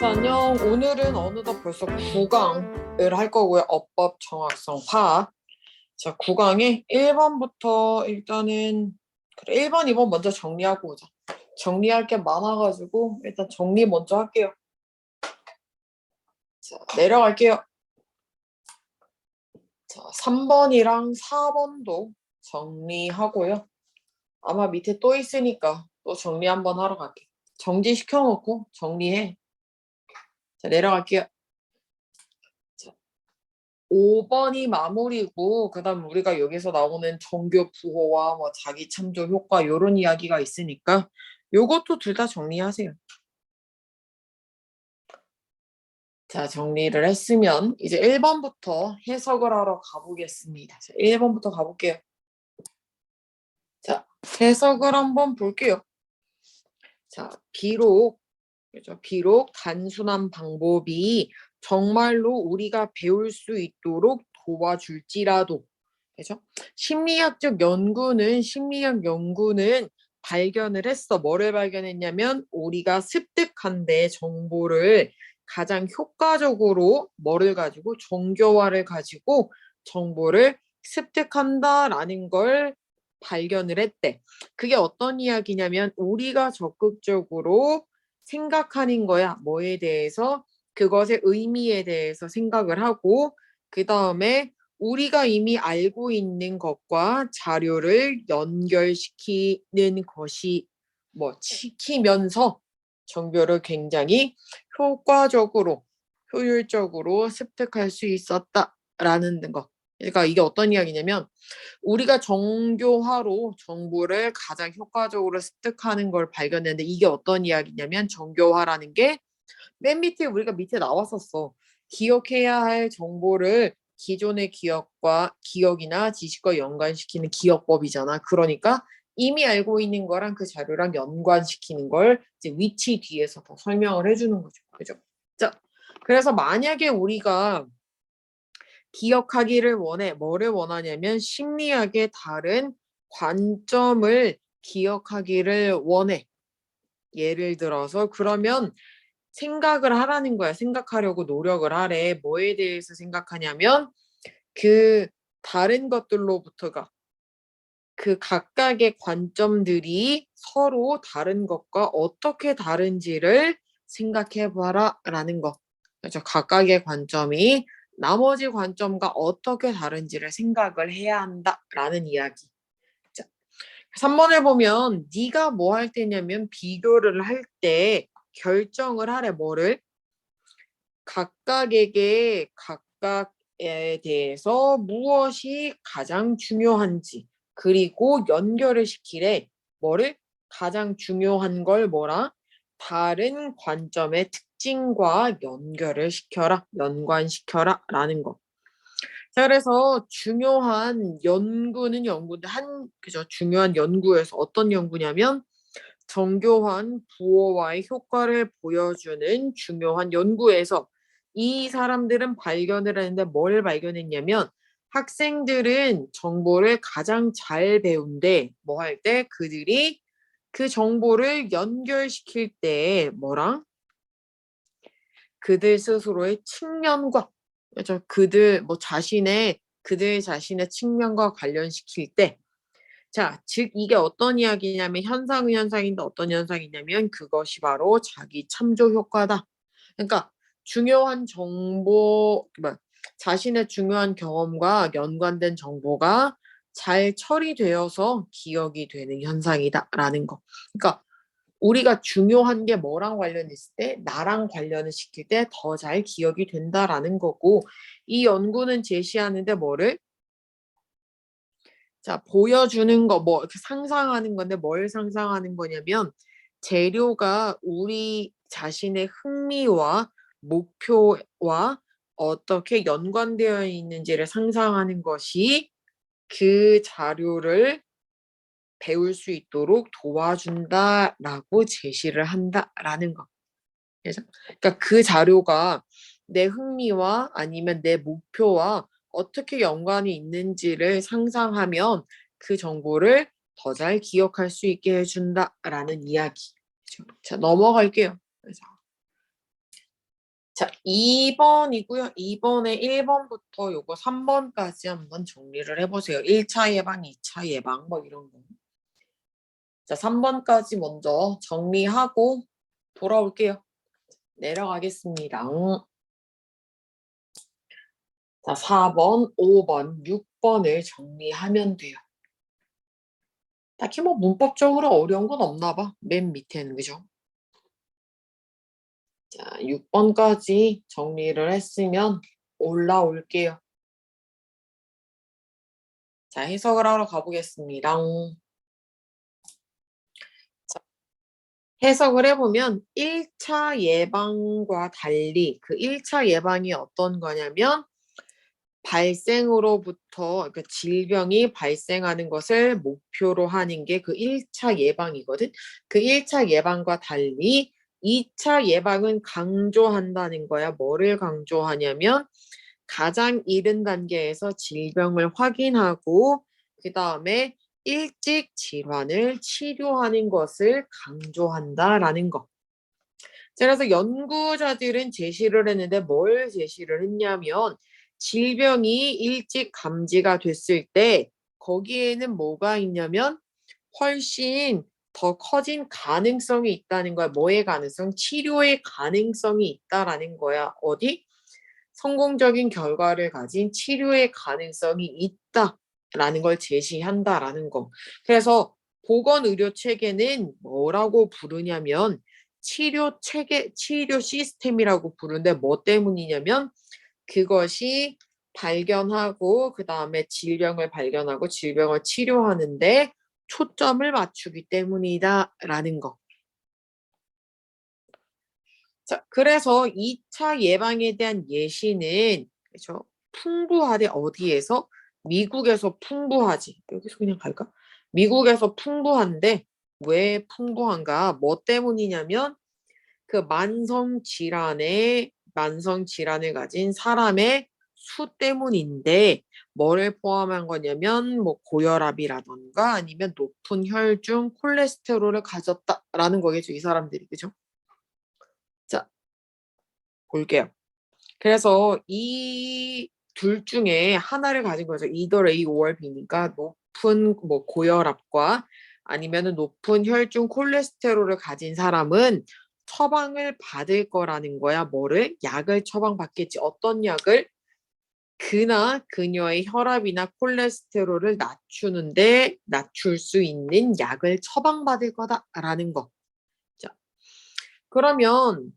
자, 안녕. 오늘은 어느덧 벌써 9강을 할 거고요. 어법, 정확성, 파악. 자, 9강에 1번부터 일단은 그래, 1번, 2번 먼저 정리하고 오자. 정리할 게 많아가지고 일단 정리 먼저 할게요. 자, 내려갈게요. 자, 3번이랑 4번도 정리하고요. 아마 밑에 또 있으니까 또 정리 한번 하러 갈게. 정지시켜놓고 정리해. 자, 내려갈게요. 5번이 마무리고 그다음 우리가 여기서 나오는 정교 부호와 뭐 자기 참조 효과 요런 이야기가 있으니까 요것도 둘 다 정리하세요. 자, 정리를 했으면 이제 1번부터 해석을 하러 가보겠습니다. 자, 1번부터 가볼게요. 자, 해석을 한번 볼게요. 자, 비록 단순한 방법이 정말로 우리가 배울 수 있도록 도와줄지라도, 그죠? 심리학 연구는 발견을 했어. 뭐를 발견했냐면 우리가 습득한데 정보를 가장 효과적으로 뭐를 가지고 정교화를 가지고 정보를 습득한다라는 걸 발견을 했대. 그게 어떤 이야기냐면 우리가 적극적으로 생각하는 거야. 뭐에 대해서? 그것의 의미에 대해서 생각을 하고 그 다음에 우리가 이미 알고 있는 것과 자료를 연결시키는 것이 시키면서 정보를 굉장히 효과적으로 효율적으로 습득할 수 있었다라는 거. 그러니까 이게 어떤 이야기냐면 우리가 정교화로 정보를 가장 효과적으로 습득하는 걸 발견했는데 이게 어떤 이야기냐면 정교화라는 게 맨 밑에 우리가 밑에 나왔었어. 기억해야 할 정보를 기존의 기억이나 지식과 연관시키는 기억법이잖아. 그러니까 이미 알고 있는 거랑 그 자료랑 연관시키는 걸 이제 위치 뒤에서 더 설명을 해주는 거죠. 그죠? 자, 그래서 만약에 우리가 기억하기를 원해. 뭐를 원하냐면 심리학의 다른 관점을 기억하기를 원해. 예를 들어서 그러면 생각을 하라는 거야. 생각하려고 노력을 하래. 뭐에 대해서 생각하냐면 그 다른 것들로부터가 그 각각의 관점들이 서로 다른 것과 어떻게 다른지를 생각해 봐라라는 거. 그렇죠. 각각의 관점이 나머지 관점과 어떻게 다른지를 생각을 해야 한다라는 이야기. 자, 3번을 보면 네가 뭐 할 때냐면 비교를 할 때 결정을 하래. 뭐를? 각각에 대해서 무엇이 가장 중요한지 그리고 연결을 시키래. 뭐를? 가장 중요한 걸 뭐라? 다른 관점의 특징과 연결을 시켜라, 연관시켜라 라는 거. 자, 그래서 중요한 연구인데 그죠? 중요한 연구에서 어떤 연구냐면 정교한 부호와의 효과를 보여주는 중요한 연구에서 이 사람들은 발견을 했는데 뭘 발견했냐면 학생들은 정보를 가장 잘 배운데 뭐 할 때 그들이 그 정보를 연결시킬 때 뭐랑 그들 스스로의 측면과 그죠? 그들 자신의 측면과 관련시킬 때 자, 즉 이게 어떤 이야기냐면 현상인데 어떤 현상이냐면 그것이 바로 자기 참조 효과다. 그러니까 중요한 정보, 자신의 중요한 경험과 연관된 정보가 잘 처리되어서 기억이 되는 현상이다라는 거. 그러니까 우리가 중요한 게 뭐랑 관련있을 때 나랑 관련을 시킬 때 더 잘 기억이 된다라는 거고 이 연구는 제시하는데 뭐를 자, 보여주는 거, 이렇게 상상하는 건데 뭘 상상하는 거냐면 재료가 우리 자신의 흥미와 목표와 어떻게 연관되어 있는지를 상상하는 것이 그 자료를 배울 수 있도록 도와준다라고 제시를 한다라는 거. 그래서 그러니까 그 자료가 내 흥미와 아니면 내 목표와 어떻게 연관이 있는지를 상상하면 그 정보를 더 잘 기억할 수 있게 해준다라는 이야기. 자, 넘어갈게요. 그래서 자, 2번이고요. 2번에 1번부터 요거 3번까지 한번 정리를 해보세요. 1차 예방, 2차 예방 뭐 이런 거. 자, 3번까지 먼저 정리하고 돌아올게요. 내려가겠습니다. 자, 4번, 5번, 6번을 정리하면 돼요. 딱히 뭐 문법적으로 어려운 건 없나 봐. 맨 밑에는, 그죠? 자, 6번까지 정리를 했으면 올라올게요. 자, 해석을 하러 가보겠습니다. 자, 해석을 해보면 1차 예방과 달리 그 1차 예방이 어떤 거냐면 발생으로부터 그러니까 질병이 발생하는 것을 목표로 하는 게 그 1차 예방이거든. 그 1차 예방과 달리 2차 예방은 강조한다는 거야. 뭐를 강조하냐면 가장 이른 단계에서 질병을 확인하고 그 다음에 일찍 질환을 치료하는 것을 강조한다라는 거. 그래서 연구자들은 제시를 했는데 뭘 제시를 했냐면 질병이 일찍 감지가 됐을 때 거기에는 뭐가 있냐면 훨씬 더 커진 가능성이 있다는 거야. 뭐의 가능성? 치료의 가능성이 있다라는 거야. 어디? 성공적인 결과를 가진 치료의 가능성이 있다라는 걸 제시한다라는 거. 그래서 보건의료 체계는 뭐라고 부르냐면 치료 체계, 치료 시스템이라고 부르는데 뭐 때문이냐면 그것이 발견하고 그 다음에 질병을 발견하고 질병을 치료하는데 초점을 맞추기 때문이다라는 거. 자, 그래서 2차 예방에 대한 예시는 그렇죠? 풍부하대 어디에서? 미국에서 풍부하지. 여기서 그냥 갈까? 미국에서 풍부한데 왜 풍부한가? 뭐 때문이냐면 그 만성 질환을 가진 사람의 수 때문인데 뭐를 포함한 거냐면 뭐 고혈압이라던가 아니면 높은 혈중 콜레스테롤을 가졌다라는 거겠죠. 이 사람들이. 그죠? 자, 볼게요. 그래서 이 둘 중에 하나를 가진 거죠. either A or B니까 높은 뭐 고혈압과 아니면은 높은 혈중 콜레스테롤을 가진 사람은 처방을 받을 거라는 거야. 뭐를? 약을 처방받겠지. 어떤 약을? 그나 그녀의 혈압이나 콜레스테롤을 낮추는데 낮출 수 있는 약을 처방받을 거다라는 거. 자, 그러면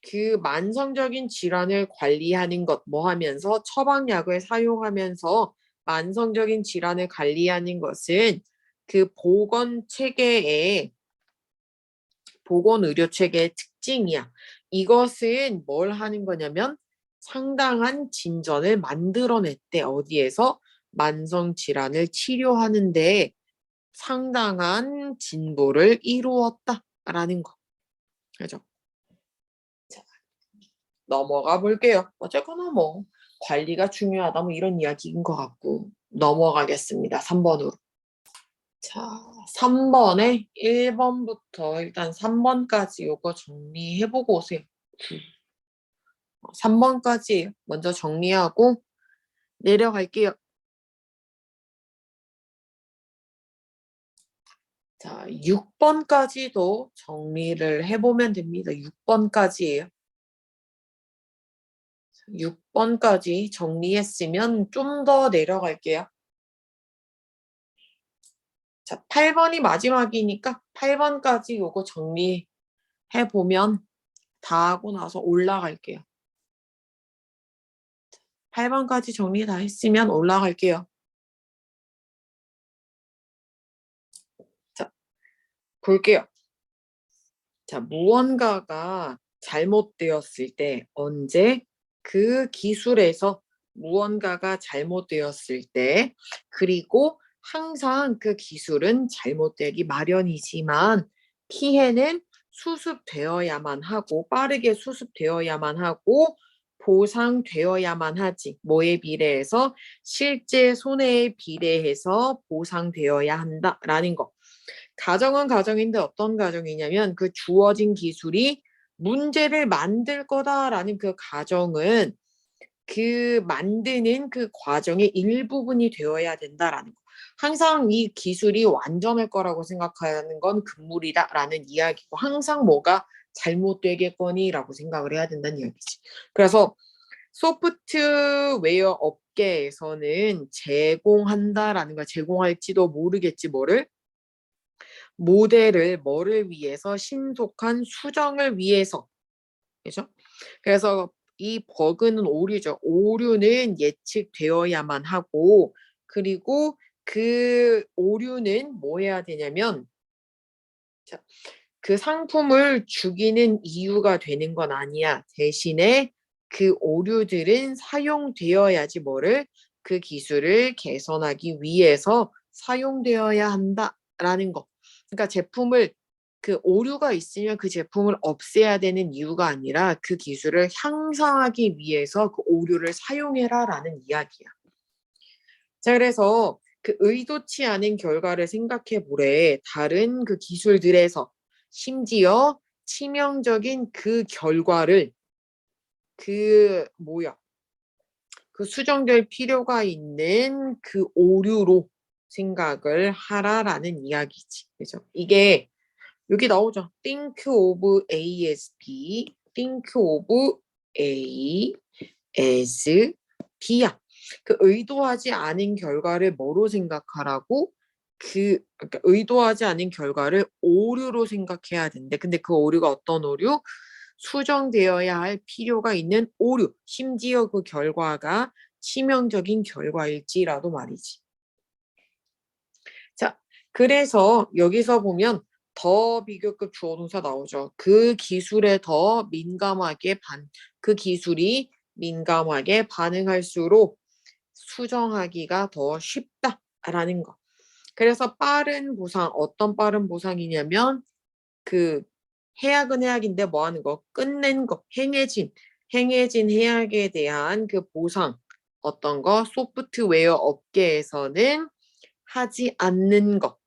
그 만성적인 질환을 관리하는 것 뭐 하면서 처방약을 사용하면서 만성적인 질환을 관리하는 것은 그 보건의료 체계의 특징이야. 이것은 뭘 하는 거냐면 상당한 진전을 만들어냈대. 어디에서? 만성 질환을 치료하는데 상당한 진보를 이루었다라는 거. 그죠? 넘어가 볼게요. 어쨌거나 뭐 관리가 중요하다 뭐 이런 이야기인 것 같고 넘어가겠습니다. 3번으로. 자, 3번에 1번부터 일단 3번까지 요거 정리해보고 오세요. 3번까지 먼저 정리하고 내려갈게요. 자, 6번까지도 정리를 해보면 됩니다. 6번까지예요. 6번까지 정리했으면 좀 더 내려갈게요. 자, 8번이 마지막이니까 8번까지 요거 정리해보면 다 하고 나서 올라갈게요. 8번까지 정리 다 했으면 올라갈게요. 자, 볼게요. 자, 무언가가 잘못되었을 때 언제 그 기술에서 무언가가 잘못되었을 때 그리고 항상 그 기술은 잘못되기 마련이지만 피해는 수습되어야만 하고 빠르게 수습되어야만 하고 보상되어야만 하지. 뭐에 비례해서 실제 손해에 비례해서 보상되어야 한다라는 거. 가정은 가정인데 어떤 가정이냐면 그 주어진 기술이 문제를 만들 거다라는 그 가정은 그 만드는 그 과정의 일부분이 되어야 된다라는 거. 항상 이 기술이 완전할 거라고 생각하는 건 금물이다라는 이야기고 항상 뭐가 잘못되겠거니라고 생각을 해야 된다는 이야기지. 그래서 소프트웨어 업계에서는 제공한다라는 걸 제공할지도 모르겠지 뭐를 모델을 뭐를 위해서 신속한 수정을 위해서 그죠? 그래서 이 버그는 오류죠. 오류는 예측되어야만 하고 그리고 그 오류는 뭐 해야 되냐면 자, 그 상품을 죽이는 이유가 되는 건 아니야. 대신에 그 오류들은 사용되어야지 뭐를 그 기술을 개선하기 위해서 사용되어야 한다라는 거. 그러니까 제품을 그 오류가 있으면 그 제품을 없애야 되는 이유가 아니라 그 기술을 향상하기 위해서 그 오류를 사용해라라는 이야기야. 자, 그래서 그 의도치 않은 결과를 생각해 보래. 다른 그 기술들에서 심지어 치명적인 그 결과를 그 뭐야 그 수정될 필요가 있는 그 오류로 생각을 하라라는 이야기지. 그죠? 이게 여기 나오죠. Think of A as B, think of A as B야. 그 의도하지 않은 결과를 뭐로 생각하라고? 그러니까 의도하지 않은 결과를 오류로 생각해야 된대. 근데 그 오류가 어떤 오류? 수정되어야 할 필요가 있는 오류. 심지어 그 결과가 치명적인 결과일지라도 말이지. 자, 그래서 여기서 보면 더 비교급 주어동사 나오죠. 그 기술에 더 민감하게 그 기술이 민감하게 반응할수록 수정하기가 더 쉽다라는 거. 그래서 빠른 보상, 어떤 빠른 보상이냐면 그 해악은 해악인데 뭐 하는 거? 끝낸 거, 행해진 해악에 대한 그 보상, 어떤 거? 소프트웨어 업계에서는 하지 않는 거.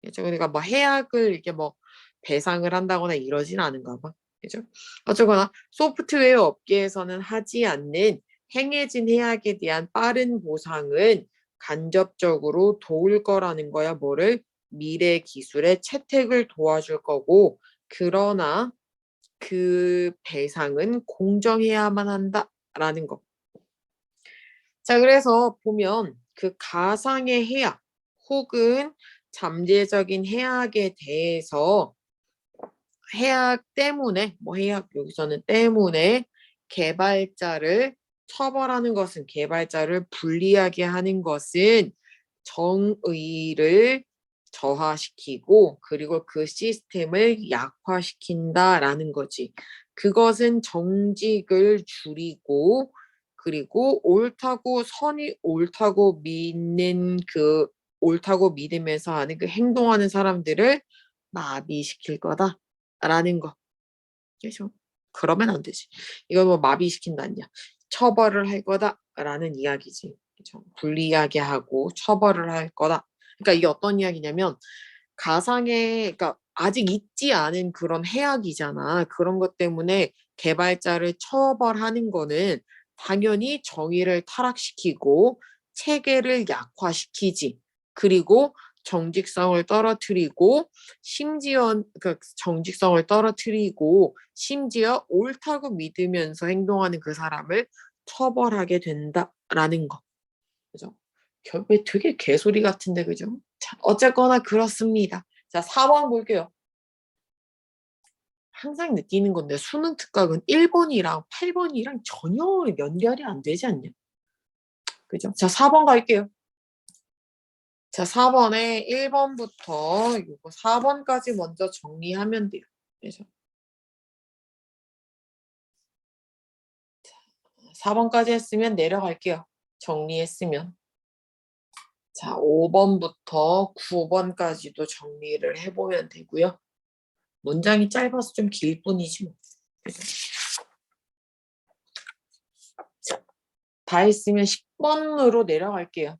그죠? 그러니까 뭐 해악을 이렇게 뭐 배상을 한다거나 이러진 않은가 봐. 그죠? 어쨌거나 소프트웨어 업계에서는 하지 않는 행해진 해악에 대한 빠른 보상은 간접적으로 도울 거라는 거야. 뭐를? 미래 기술의 채택을 도와줄 거고, 그러나 그 배상은 공정해야만 한다라는 거. 자, 그래서 보면 그 가상의 해악 혹은 잠재적인 해악에 대해서 해악 때문에 뭐 해악 여기서는 때문에 개발자를 처벌하는 것은 개발자를 불리하게 하는 것은 정의를 저하시키고 그리고 그 시스템을 약화시킨다라는 거지. 그것은 정직을 줄이고 그리고 선이 옳다고 믿는 그 옳다고 믿으면서 하는 그 행동하는 사람들을 마비시킬 거다라는 거. 그죠? 그러면 안 되지. 이거 뭐 마비시킨다냐. 처벌을 할 거다라는 이야기지. 그죠? 불리하게 하고 처벌을 할 거다. 그러니까 이게 어떤 이야기냐면 그러니까 아직 있지 않은 그런 해악이잖아. 그런 것 때문에 개발자를 처벌하는 거는 당연히 정의를 타락시키고 체계를 약화시키지. 그리고 정직성을 떨어뜨리고 심지어 그 정직성을 떨어뜨리고 심지어 옳다고 믿으면서 행동하는 그 사람을 처벌하게 된다라는 거. 그죠? 결국에 되게 개소리 같은데 그죠? 자, 어쨌거나 그렇습니다. 자, 4번 볼게요. 항상 느끼는 건데 수능 특강은 1번이랑 8번이랑 전혀 연결이 안 되지 않냐? 그죠? 자, 4번 갈게요. 자, 4번에 1번부터 이거 4번까지 먼저 정리하면 돼요. 그죠? 4번까지 했으면 내려갈게요. 정리했으면. 자, 5번부터 9번까지도 정리를 해보면 되고요. 문장이 짧아서 좀 길 뿐이지 뭐. 그죠? 자, 다 했으면 10번으로 내려갈게요.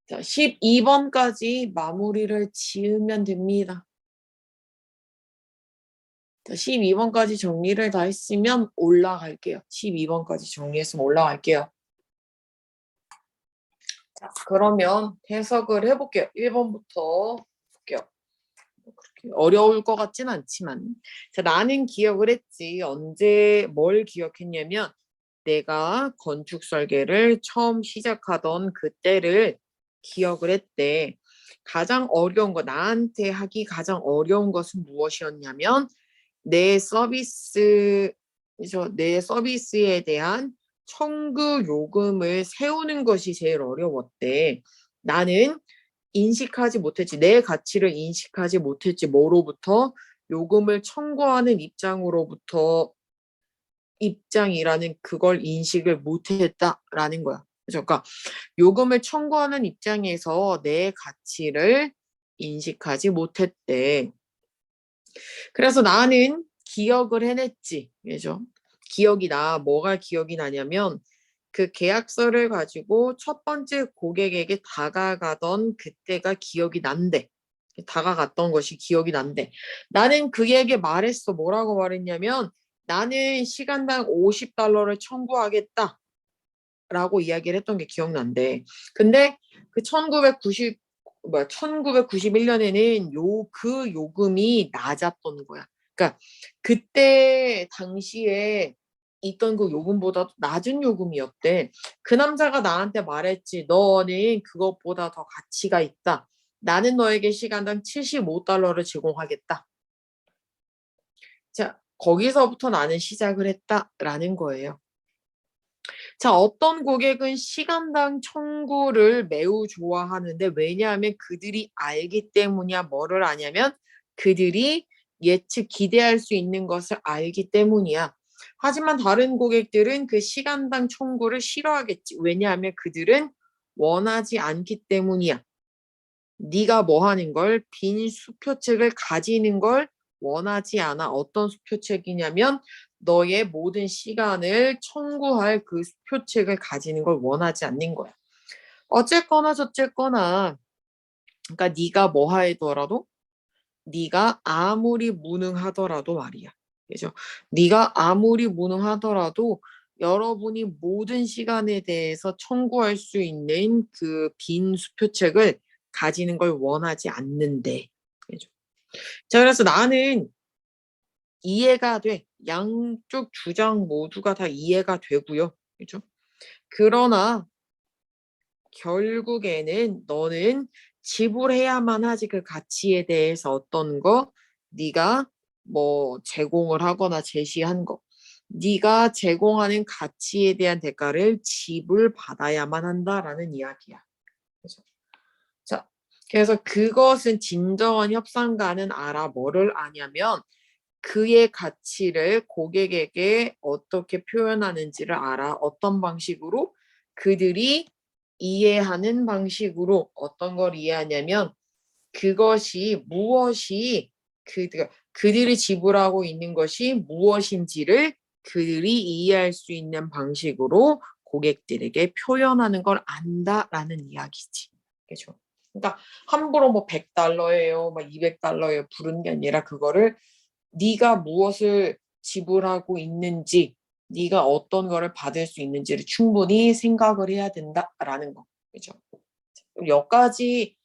자, 12번까지 마무리를 지으면 됩니다. 자, 12번까지 정리를 다 했으면 올라갈게요. 12번까지 정리했으면 올라갈게요. 자, 그러면 해석을 해볼게요. 1번부터 볼게요. 그렇게 어려울 것 같진 않지만. 자, 나는 기억을 했지. 언제 뭘 기억했냐면 내가 건축 설계를 처음 시작하던 그때를 기억을 했대. 가장 어려운 거, 나한테 하기 가장 어려운 것은 무엇이었냐면 내 서비스에 대한 청구 요금을 세우는 것이 제일 어려웠대. 나는 인식하지 못했지. 내 가치를 인식하지 못했지. 뭐로부터? 요금을 청구하는 입장이라는 그걸 인식을 못했다라는 거야. 그죠? 그러니까 요금을 청구하는 입장에서 내 가치를 인식하지 못했대. 그래서 나는 기억을 해냈지. 그죠? 기억이 나. 뭐가 기억이 나냐면 그 계약서를 가지고 첫 번째 고객에게 다가가던 그때가 기억이 난대. 다가갔던 것이 기억이 난대. 나는 그에게 말했어. 뭐라고 말했냐면 나는 시간당 $50를 청구하겠다. 라고 이야기를 했던 게 기억난대. 근데 그 1991년에는 그 요금이 낮았던 거야. 그러니까 그때 당시에 있던 그 요금보다 낮은 요금이었대. 그 남자가 나한테 말했지. 너는 그것보다 더 가치가 있다. 나는 너에게 시간당 $75를 제공하겠다. 자, 거기서부터 나는 시작을 했다라는 거예요. 자, 어떤 고객은 시간당 청구를 매우 좋아하는데 왜냐하면 그들이 알기 때문이야. 뭐를 아냐면 그들이 예측 기대할 수 있는 것을 알기 때문이야. 하지만 다른 고객들은 그 시간당 청구를 싫어하겠지. 왜냐하면 그들은 원하지 않기 때문이야. 네가 뭐 하는 걸 빈 수표책을 가지는 걸 원하지 않아. 어떤 수표책이냐면 너의 모든 시간을 청구할 그 수표책을 가지는 걸 원하지 않는 거야. 어쨌거나 저쨌거나 그러니까 네가 뭐 하더라도 네가 아무리 무능하더라도 말이야. 그죠? 네가 아무리 무능하더라도 여러분이 모든 시간에 대해서 청구할 수 있는 그 빈 수표책을 가지는 걸 원하지 않는데. 그죠? 자, 그래서 나는 이해가 돼. 양쪽 주장 모두가 다 이해가 되고요. 그죠? 그러나 결국에는 너는 지불해야만 하지 그 가치에 대해서 어떤 거 네가 뭐 제공을 하거나 제시한 거 네가 제공하는 가치에 대한 대가를 지불받아야만 한다라는 이야기야. 그죠? 자, 그래서 그것은 진정한 협상가는 알아. 뭐를 아냐면 그의 가치를 고객에게 어떻게 표현하는지를 알아. 어떤 방식으로? 그들이 이해하는 방식으로 어떤 걸 이해하냐면 그것이 무엇이 그들이 지불하고 있는 것이 무엇인지를 그들이 이해할 수 있는 방식으로 고객들에게 표현하는 걸 안다라는 이야기지. 그죠? 그러니까 함부로 뭐 $100예요, 막 $200예요 부르는 게 아니라 그거를 네가 무엇을 지불하고 있는지, 네가 어떤 거를 받을 수 있는지를 충분히 생각을 해야 된다라는 거. 그죠? 여기까지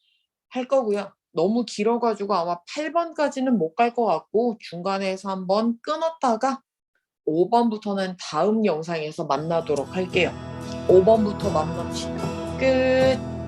할 거고요. 너무 길어가지고 아마 8번까지는 못 갈 것 같고 중간에서 한번 끊었다가 5번부터는 다음 영상에서 만나도록 할게요. 5번부터 만납시다. 끝.